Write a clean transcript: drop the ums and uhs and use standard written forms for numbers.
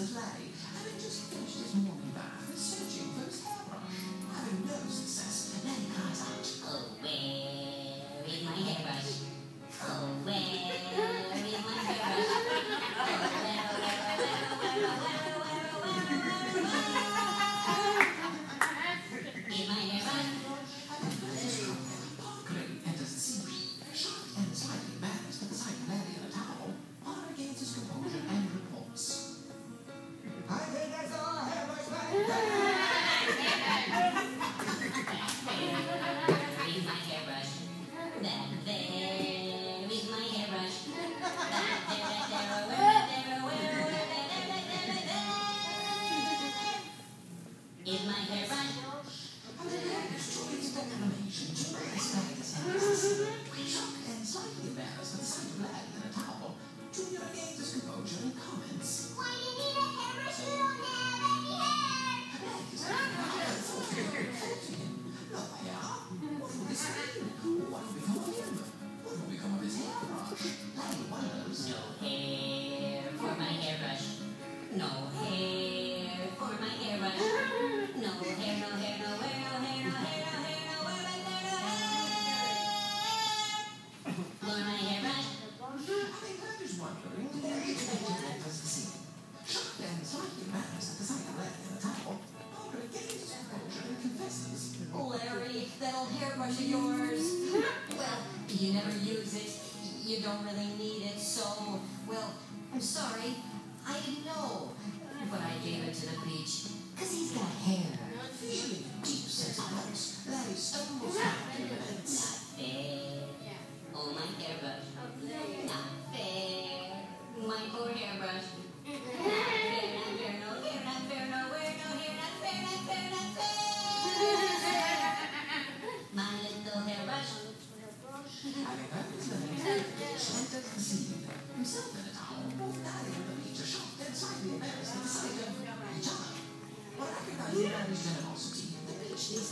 that Larry, having just finished his morning bath, is searching for his hairbrush. Having no success, Larry cries out, "Oh, where is my hairbrush? Oh, where is my hairbrush? Is my hairbrush?" Gray enters the scene, shocked and slightly embarrassed at the sight of Larry in a towel. Potter regains his composure and reports, I think I saw a hairbrush back there. Where is my hairbrush? That there is my hairbrush. Is my hairbrush? Shocked and slightly embarrassed at the sight of Larry in a towel, Junior regains his composure and comments, Why do you need a hairbrush? You don't have any hair. Larry's to him. No hair? What will this mean? What will become of him? What will become of his hairbrush? Larry wonders. No hair for my hairbrush. No hair for my hairbrush. No hair, no hair, no hair, no hair, no hair, no hair, no hair, no hair. For my hairbrush. Having heard his wondering, Larry enters the scene. Shocked and slightly embarrassed at the sight of Larry in a towel, Potter regains his composure and confesses, Larry, that old hairbrush of yours. Well, you never use it. You don't really need it, so, well, I'm sorry. I didn't know. But I gave it to the beach. 'Cause he's got hair. feeling a deep sense of loss, Larry stumbles down and laments. Not fair. Oh, my hairbrush. Not fair. My poor hairbrush. Not fair, not fair, no hair, not fair, nowhere, no hair, not fair, not fair, not fair. My little hairbrush. Having heard his name, Fish enters the scene. Himself in a towel, both Larry and the beach are shocked and slightly embarrassed at the sight of each other. But recognizing Larry's generosity, the beach is